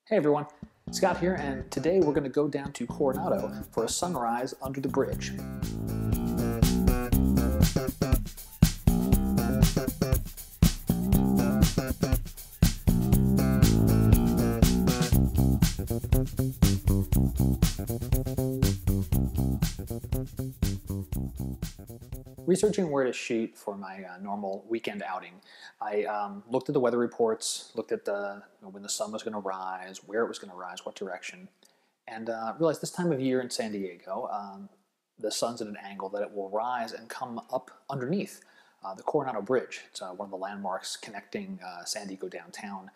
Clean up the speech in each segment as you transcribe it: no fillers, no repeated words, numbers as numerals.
Hey everyone, Scott here, and today we're going to go down to Coronado for a sunrise under the bridge. Researching where to shoot for my normal weekend outing, I looked at the weather reports, looked at when the sun was going to rise, where it was going to rise, what direction, and realized this time of year in San Diego, the sun's at an angle that it will rise and come up underneath the Coronado Bridge. It's one of the landmarks connecting San Diego downtown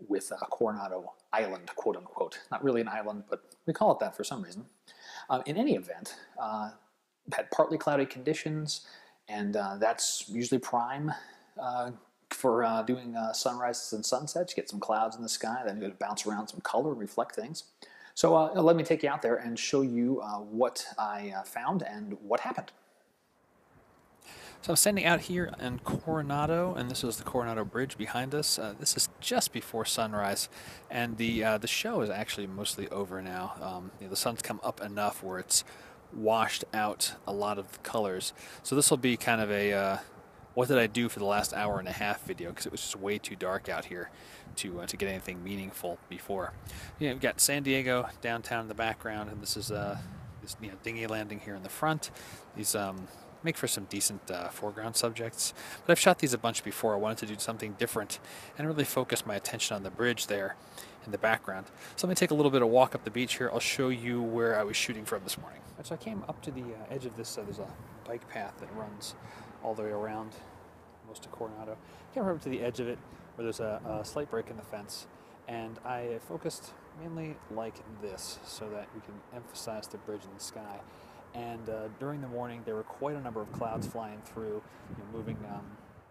with Coronado Island, quote unquote. Not really an island, but we call it that for some reason. In any event, had partly cloudy conditions, and that's usually prime for doing sunrises and sunsets. You get some clouds in the sky, then you're going to bounce around some color and reflect things. So let me take you out there and show you what I found and what happened. So I'm standing out here in Coronado, and this is the Coronado Bridge behind us. This is just before sunrise, and the show is actually mostly over now. The sun's come up enough where it's washed out a lot of the colors. So this will be kind of a what did I do for the last hour and a half video, because it was just way too dark out here to get anything meaningful before. We've got San Diego downtown in the background, and this is this dinghy landing here in the front. These make for some decent foreground subjects. But I've shot these a bunch before. I wanted to do something different and really focus my attention on the bridge there in the background. So let me take a little bit of walk up the beach here. I'll show you where I was shooting from this morning. So I came up to the edge of this, there's a bike path that runs all the way around most of Coronado. Came up to the edge of it where there's a slight break in the fence, and I focused mainly like this so that we can emphasize the bridge in the sky. And during the morning, there were quite a number of clouds flying through, moving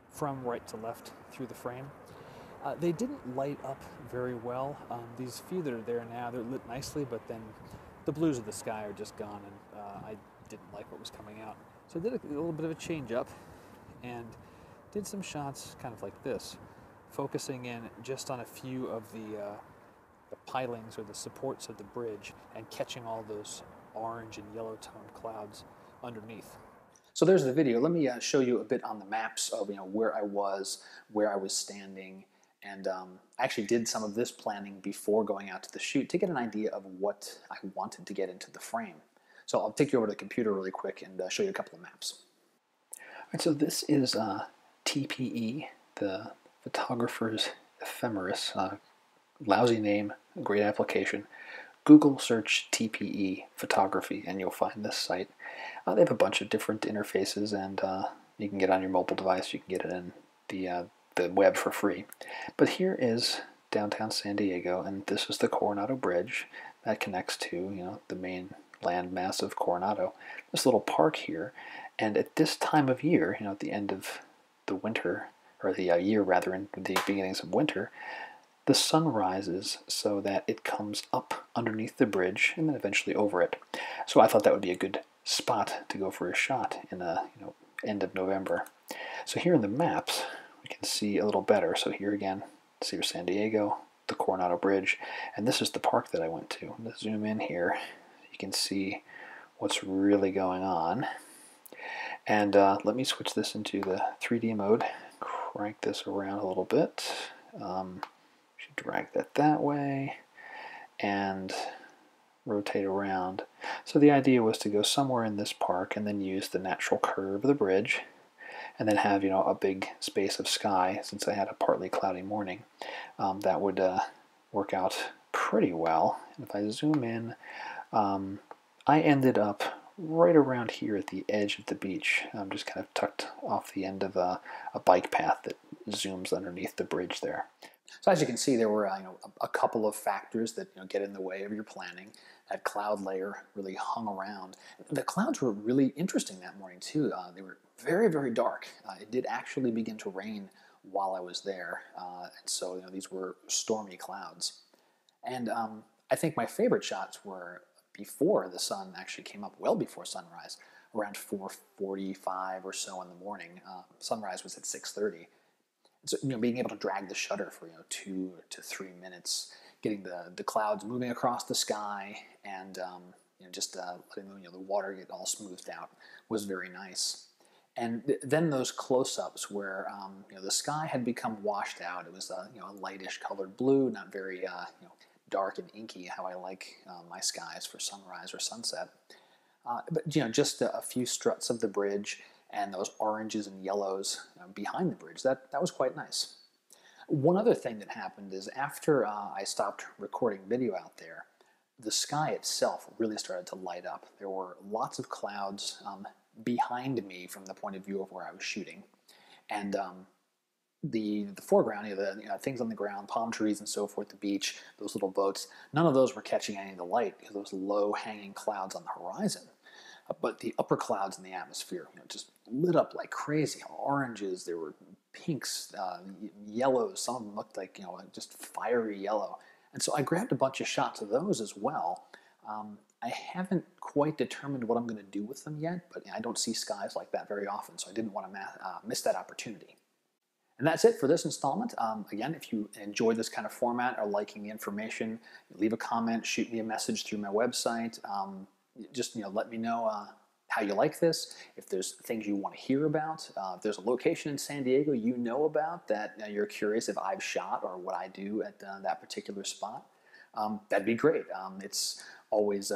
from right to left through the frame. They didn't light up very well. These few that are there now, they're lit nicely, but then the blues of the sky are just gone, and I didn't like what was coming out. So I did a little bit of a change up and did some shots kind of like this, focusing in just on a few of the pilings or the supports of the bridge and catching all those orange and yellow toned clouds underneath. So there's the video. Let me show you a bit on the maps of where I was standing, and I actually did some of this planning before going out to the shoot to get an idea of what I wanted to get into the frame. So I'll take you over to the computer really quick and show you a couple of maps. All right, so this is TPE, the photographer's ephemeris. Lousy name, great application. Google search TPE photography and you'll find this site. They have a bunch of different interfaces, and you can get it on your mobile device, you can get it in the web for free. But here is downtown San Diego, and this is the Coronado Bridge that connects to the main landmass of Coronado. This little park here, and at this time of year, at the end of the winter, or the year rather, in the beginnings of winter, the sun rises so that it comes up underneath the bridge and then eventually over it. So I thought that would be a good spot to go for a shot in end of November. So here in the maps, we can see a little better. So here again, see your San Diego, the Coronado Bridge, and this is the park that I went to. Let's zoom in here. You can see what's really going on. And let me switch this into the 3D mode, crank this around a little bit. Should drag that way and rotate around. So the idea was to go somewhere in this park and then use the natural curve of the bridge, and then have a big space of sky. Since I had a partly cloudy morning, that would work out pretty well. And if I zoom in, I ended up right around here at the edge of the beach. I'm just kind of tucked off the end of a bike path that zooms underneath the bridge there. So as you can see, there were a couple of factors that get in the way of your planning. That cloud layer really hung around. The clouds were really interesting that morning too. They were very, very dark. It did actually begin to rain while I was there, and so these were stormy clouds. And I think my favorite shots were before the sun actually came up, well before sunrise, around 4:45 or so in the morning. Sunrise was at 6:30. So being able to drag the shutter for 2 to 3 minutes getting the clouds moving across the sky, and just letting the water get all smoothed out was very nice. And then those close-ups where the sky had become washed out. It was a lightish colored blue, not very dark and inky, how I like my skies for sunrise or sunset. But just a few struts of the bridge and those oranges and yellows behind the bridge. That was quite nice. One other thing that happened is after I stopped recording video out there, the sky itself really started to light up. There were lots of clouds behind me from the point of view of where I was shooting, and the foreground, the things on the ground, palm trees and so forth, the beach, those little boats, none of those were catching any of the light because those low hanging clouds on the horizon. But the upper clouds in the atmosphere just lit up like crazy. Oranges, there were pinks, yellows. Some of them looked like just fiery yellow. And so I grabbed a bunch of shots of those as well. I haven't quite determined what I'm going to do with them yet, but I don't see skies like that very often, so I didn't want to miss that opportunity. And that's it for this installment. Again, if you enjoy this kind of format or liking the information, leave a comment, shoot me a message through my website. Just let me know how you like this, if there's things you want to hear about, if there's a location in San Diego you know about that you're curious if I've shot or what I do at that particular spot, that'd be great. It's always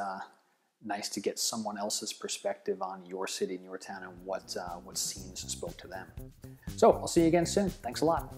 nice to get someone else's perspective on your city and your town and what scenes spoke to them. So I'll see you again soon. Thanks a lot.